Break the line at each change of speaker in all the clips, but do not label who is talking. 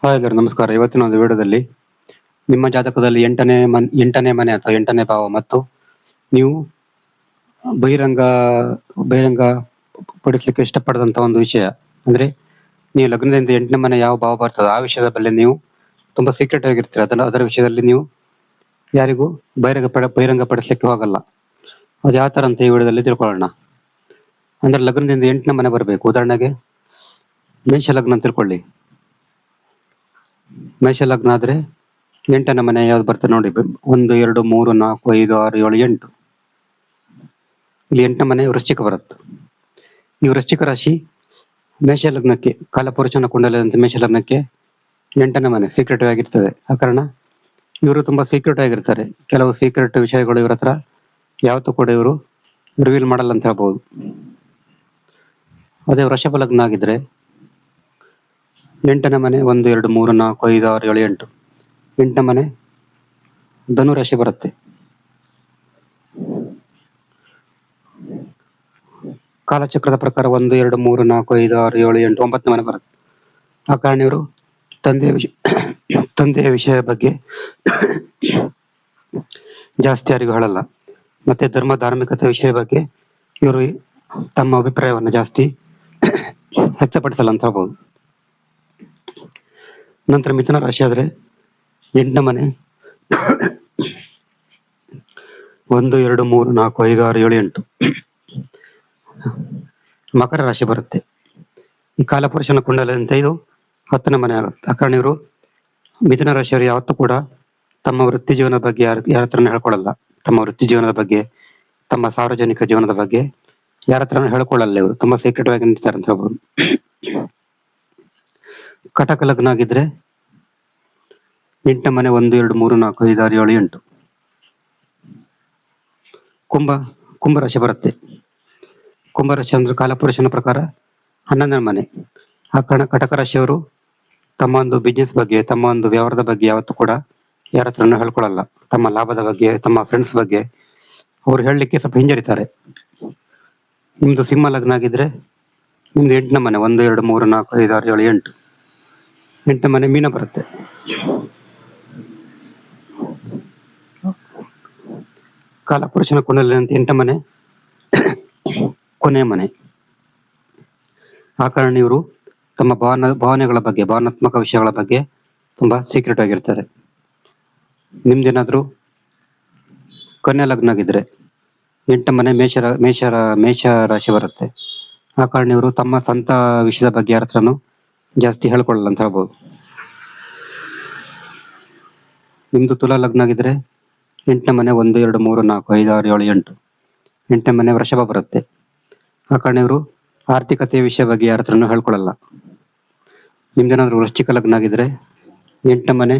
Hi ಎಲ್ಲರೂ ನಮಸ್ಕಾರ. ಇವತ್ತಿನ ಒಂದು ವಿಡಿಯೋದಲ್ಲಿ ನಿಮ್ಮ ಜಾತಕದಲ್ಲಿ ಎಂಟನೇ ಮನೆ ಅಥವಾ ಎಂಟನೇ ಭಾವ ಮತ್ತು ನೀವು ಬಹಿರಂಗ ಬಹಿರಂಗ ಪಡಿಸಲಿಕ್ಕೆ ಇಷ್ಟಪಡದಂತ ಒಂದು ವಿಷಯ ಅಂದ್ರೆ ನೀವು ಲಗ್ನದಿಂದ ಎಂಟನೇ ಮನೆ ಯಾವ ಭಾವ ಬರ್ತದೆ ಆ ವಿಷಯದ ಬಗ್ಗೆ ನೀವು ತುಂಬಾ ಸೀಕ್ರೆಟ್ ಆಗಿರ್ತೀರ. ಅದರ ವಿಷಯದಲ್ಲಿ ನೀವು ಯಾರಿಗೂ ಬಹಿರಂಗ ಪಡಿಸ್ಲಿಕ್ಕೆ ಹೋಗಲ್ಲ. ಅದು ಯಾವ ತರ ಅಂತ ಈ ವಿಡಿಯೋದಲ್ಲಿ ತಿಳ್ಕೊಳ್ಳೋಣ. ಅಂದ್ರೆ ಲಗ್ನದಿಂದ ಎಂಟನೇ ಮನೆ ಬರಬೇಕು. ಉದಾಹರಣೆಗೆ ಮೇಷ ಲಗ್ನ ಅಂತ ತಿಳ್ಕೊಳ್ಳಿ. ಮೇಷ ಲಗ್ನ ಆದ್ರೆ ಎಂಟನೇ ಮನೆ ಯಾವ್ದು ಬರ್ತದೆ ನೋಡಿ. 1 2 3 4 5 6 7 8. ಇಲ್ಲಿ ಎಂಟನೇ ಮನೆ ವೃಶ್ಚಿಕ ಬರುತ್ತೆ. ಈ ವೃಶ್ಚಿಕ ರಾಶಿ ಮೇಷ ಲಗ್ನಕ್ಕೆ ಕಾಲಪುರುಷನ ಕುಂಡಲಿಯಂತೆ ಮೇಷ ಲಗ್ನಕ್ಕೆ ಎಂಟನೇ ಮನೆ ಸೀಕ್ರೆಟ್ ಆಗಿರ್ತದೆ. ಆ ಕಾರಣ ಇವರು ತುಂಬಾ ಸೀಕ್ರೆಟ್ ಆಗಿರ್ತಾರೆ. ಕೆಲವು ಸೀಕ್ರೆಟ್ ವಿಷಯಗಳು ಇವ್ರ ಹತ್ರ ಯಾವತ್ತೂ ಕೂಡ ಇವರು ರಿವೀಲ್ ಮಾಡಲ್ಲ ಅಂತ ಹೇಳ್ಬಹುದು. ಅದೇ ವೃಷಭ ಲಗ್ನ ಆಗಿದ್ರೆ ಎಂಟನೇ ಮನೆ 1 2 3 4 5 6 7 8. ಎಂಟನೇ ಮನೆ ಧನು ರಾಶಿ ಬರುತ್ತೆ. ಕಾಲಚಕ್ರದ ಪ್ರಕಾರ 1 2 3 4 5 6 7 8 9ನೇ ಮನೆ ಬರುತ್ತೆ. ಆ ಕಾರಣ ಇವರು ತಂದೆಯ ವಿಷಯ ಬಗ್ಗೆ ಜಾಸ್ತಿ ಯಾರಿಗೂ ಹೇಳಲ್ಲ. ಮತ್ತೆ ಧಾರ್ಮಿಕತೆ ವಿಷಯ ಬಗ್ಗೆ ಇವರು ತಮ್ಮ ಅಭಿಪ್ರಾಯವನ್ನು ಜಾಸ್ತಿ ವ್ಯಕ್ತಪಡಿಸಲ್ಲ ಅಂತ ಹೇಳ್ಬೋದು. ನಂತರ ಮಿಥುನ ರಾಶಿ ಆದ್ರೆ ಎಂಟನೇ ಮನೆ 1 2 3 4 5 6 7 8. ಮಕರ ರಾಶಿ ಬರುತ್ತೆ. ಈ ಕಾಲಪುರುಷನ ಕುಂಡಲಿಯಂತೆ ಇದು 10ನೇ ಮನೆ ಆಗುತ್ತೆ. ಆ ಕಾರಣ ಇವರು ಮಿಥುನ ರಾಶಿಯವರು ಯಾವತ್ತೂ ಕೂಡ ತಮ್ಮ ವೃತ್ತಿ ಜೀವನದ ಬಗ್ಗೆ ಯಾರ ಹತ್ರನೂ ಹೇಳ್ಕೊಳಲ್ಲ. ತಮ್ಮ ವೃತ್ತಿ ಜೀವನದ ಬಗ್ಗೆ, ತಮ್ಮ ಸಾರ್ವಜನಿಕ ಜೀವನದ ಬಗ್ಗೆ ಯಾರ ಹತ್ರನೂ ಹೇಳ್ಕೊಳ್ಳಲ್ಲ. ಇವರು ತುಂಬಾ ಸೀಕ್ರೆಟ್ ಆಗಿ ನಿಂತಾರೆ ಅಂತ ಹೇಳ್ಬೋದು. ಕಟಕ ಲಗ್ನ ಆಗಿದ್ರೆ ಎಂಟನೇ ಮನೆ 1 2 3 4 5 6 7 8. ಕುಂಭರಾಶಿ ಬರುತ್ತೆ. ಕುಂಭರಾಶಿ ಅಂದ್ರೆ ಕಾಲಪುರುಷನ ಪ್ರಕಾರ 11ನೇ ಮನೆ. ಆ ಕಾರಣ ಕಟಕ ರಾಶಿಯವರು ತಮ್ಮ ಒಂದು ಬಿಸ್ನೆಸ್ ಬಗ್ಗೆ, ತಮ್ಮ ಒಂದು ವ್ಯವಹಾರದ ಬಗ್ಗೆ ಯಾವತ್ತೂ ಕೂಡ ಯಾರ ಹತ್ರನೂ ಹೇಳ್ಕೊಳಲ್ಲ. ತಮ್ಮ ಲಾಭದ ಬಗ್ಗೆ, ತಮ್ಮ ಫ್ರೆಂಡ್ಸ್ ಬಗ್ಗೆ ಅವ್ರು ಹೇಳಲಿಕ್ಕೆ ಸ್ವಲ್ಪ ಹಿಂಜರಿತಾರೆ. ನಿಮ್ದು ಸಿಂಹ ಲಗ್ನ ಆಗಿದ್ರೆ ನಿಮ್ದು ಎಂಟನೇ ಮನೆ 1 2 3 4 5 6 7 8. ಎಂಟನೇ ಮನೆ ಮೀನ ಬರುತ್ತೆ. ಕಾಲಪುರುಷನ ಕುಂಡಲಿಯಂತೆ ಎಂಟನೇ ಮನೆ ಕೊನೆಯ ಮನೆ. ಆ ಕಾರಣ ಇವರು ತಮ್ಮ ಭಾವನೆಗಳ ಬಗ್ಗೆ, ಭಾವನಾತ್ಮಕ ವಿಷಯಗಳ ಬಗ್ಗೆ ತುಂಬಾ ಸೀಕ್ರೆಟ್ ಆಗಿರ್ತಾರೆ. ನಿಮ್ದೇನಾದ್ರೂ ಕನ್ಯಾ ಲಗ್ನ ಆಗಿದ್ರೆ ಎಂಟನೇ ಮನೆ ಮೇಷ ರಾಶಿ ಬರುತ್ತೆ. ಆ ಕಾರಣ ಇವರು ತಮ್ಮ ಸ್ವಂತ ವಿಷಯದ ಬಗ್ಗೆ ಯಾರ ಹತ್ರನೂ ಜಾಸ್ತಿ ಹೇಳ್ಕೊಳ್ಳಲ್ಲ ಅಂತ ಹೇಳ್ಬೋದು. ನಿಮ್ದು ತುಲಾ ಲಗ್ನ ಆಗಿದ್ರೆ ಎಂಟನೇ ಮನೆ 1 2 3 4 5 6 7 8. ಎಂಟನೇ ಮನೆ ವೃಷಭ ಬರುತ್ತೆ. ಆ ಕಾರಣ ಇವರು ಆರ್ಥಿಕತೆಯ ವಿಷಯ ಬಗ್ಗೆ ಯಾರ ಹತ್ರನೂ ಹೇಳ್ಕೊಳ್ಳಲ್ಲ. ನಿಮ್ದೇನಾದ್ರೂ ವೃಶ್ಚಿಕ ಲಗ್ನ ಆಗಿದ್ರೆ ಎಂಟನೇ ಮನೆ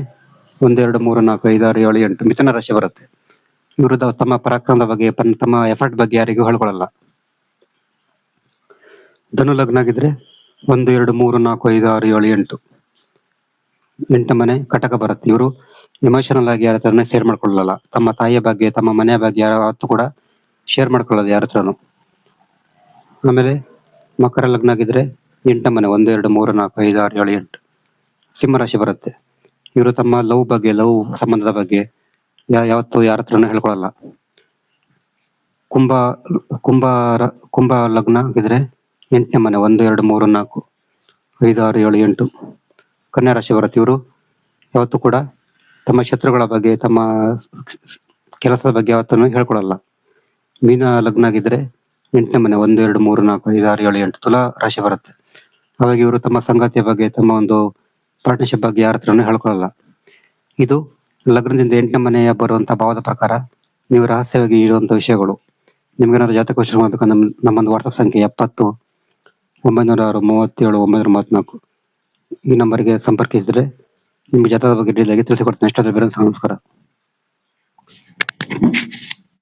1 2 3 4 5 6 7 8 ಮಿಥುನ ರಾಶಿ ಬರುತ್ತೆ. ಇವರು ತಮ್ಮ ಪರಾಕ್ರಮದ ಬಗ್ಗೆ, ತಮ್ಮ ಎಫರ್ಟ್ ಬಗ್ಗೆ ಯಾರಿಗೂ ಹೇಳ್ಕೊಳ್ಳಲ್ಲ. ಧನು ಲಗ್ನ ಆಗಿದ್ರೆ 1 2 3 4 5 6 7 8. ಎಂಟನೇ ಮನೆ ಕಟಕ ಬರುತ್ತೆ. ಇವರು ಎಮೋಷನಲ್ ಆಗಿ ಯಾರ ಹತ್ರನೇ ಶೇರ್ ಮಾಡ್ಕೊಳ್ಳಲ್ಲ. ತಮ್ಮ ತಾಯಿಯ ಬಗ್ಗೆ, ತಮ್ಮ ಮನೆಯ ಬಗ್ಗೆ ಯಾವತ್ತೂ ಕೂಡ ಶೇರ್ ಮಾಡ್ಕೊಳ್ಳೋದು ಯಾರ ಹತ್ರನು. ಆಮೇಲೆ ಮಕರ ಲಗ್ನ ಆಗಿದ್ರೆ ಎಂಟನೇ ಮನೆ 1 2 3 4 5 6 7 8. ಸಿಂಹರಾಶಿ ಬರುತ್ತೆ. ಇವರು ತಮ್ಮ ಲವ್ ಸಂಬಂಧದ ಬಗ್ಗೆ ಯಾವತ್ತೂ ಯಾರ ಹತ್ರನೂ ಹೇಳ್ಕೊಳಲ್ಲ. ಕುಂಭ ಲಗ್ನ ಆಗಿದ್ರೆ ಎಂಟನೇ ಮನೆ 1 2 3 4 5 6 7 8. ಕನ್ಯಾ ರಾಶಿ ಬರುತ್ತೆ. ಇವರು ಯಾವತ್ತೂ ಕೂಡ ತಮ್ಮ ಶತ್ರುಗಳ ಬಗ್ಗೆ, ತಮ್ಮ ಕೆಲಸದ ಬಗ್ಗೆ ಯಾವತ್ತೂ ಹೇಳ್ಕೊಳಲ್ಲ. ಮೀನ ಲಗ್ನ ಆಗಿದ್ರೆ ಎಂಟನೇ ಮನೆ 1 2 3 4 5 6 7 8. ತುಲಾ ರಾಶಿ ಬರುತ್ತೆ. ಅವಾಗ ಇವರು ತಮ್ಮ ಸಂಗಾತಿಯ ಬಗ್ಗೆ, ತಮ್ಮ ಒಂದು ಪಾರ್ಟ್ನರ್ಶಿಪ್ ಬಗ್ಗೆ ಯಾರ ಹತ್ರನೂ ಹೇಳ್ಕೊಳಲ್ಲ. ಇದು ಲಗ್ನದಿಂದ ಎಂಟನೇ ಮನೆಯ ಬರುವಂತ ಭಾವದ ಪ್ರಕಾರ ನೀವು ರಹಸ್ಯವಾಗಿ ಇರುವಂತ ವಿಷಯಗಳು. ನಿಮ್ಗೇನಾದ್ರು ಜಾತಕ ವಿಶ್ಲೇಷಣೆ ಮಾಡ್ಬೇಕಂದ್ರೆ ನಮ್ಮೊಂದು ವಾಟ್ಸಪ್ ಸಂಖ್ಯೆ 70 906 37 934 ಈ ನಂಬರ್ಗೆ ಸಂಪರ್ಕಿಸಿದ್ರೆ ನಿಮ್ಗೆ ಜಾತಕದ ಬಗ್ಗೆ ಡೀಟೇಲ್ ಆಗಿ ತಿಳಿಸಿಕೊಡ್ತೀನಿ. ನಮಸ್ಕಾರ.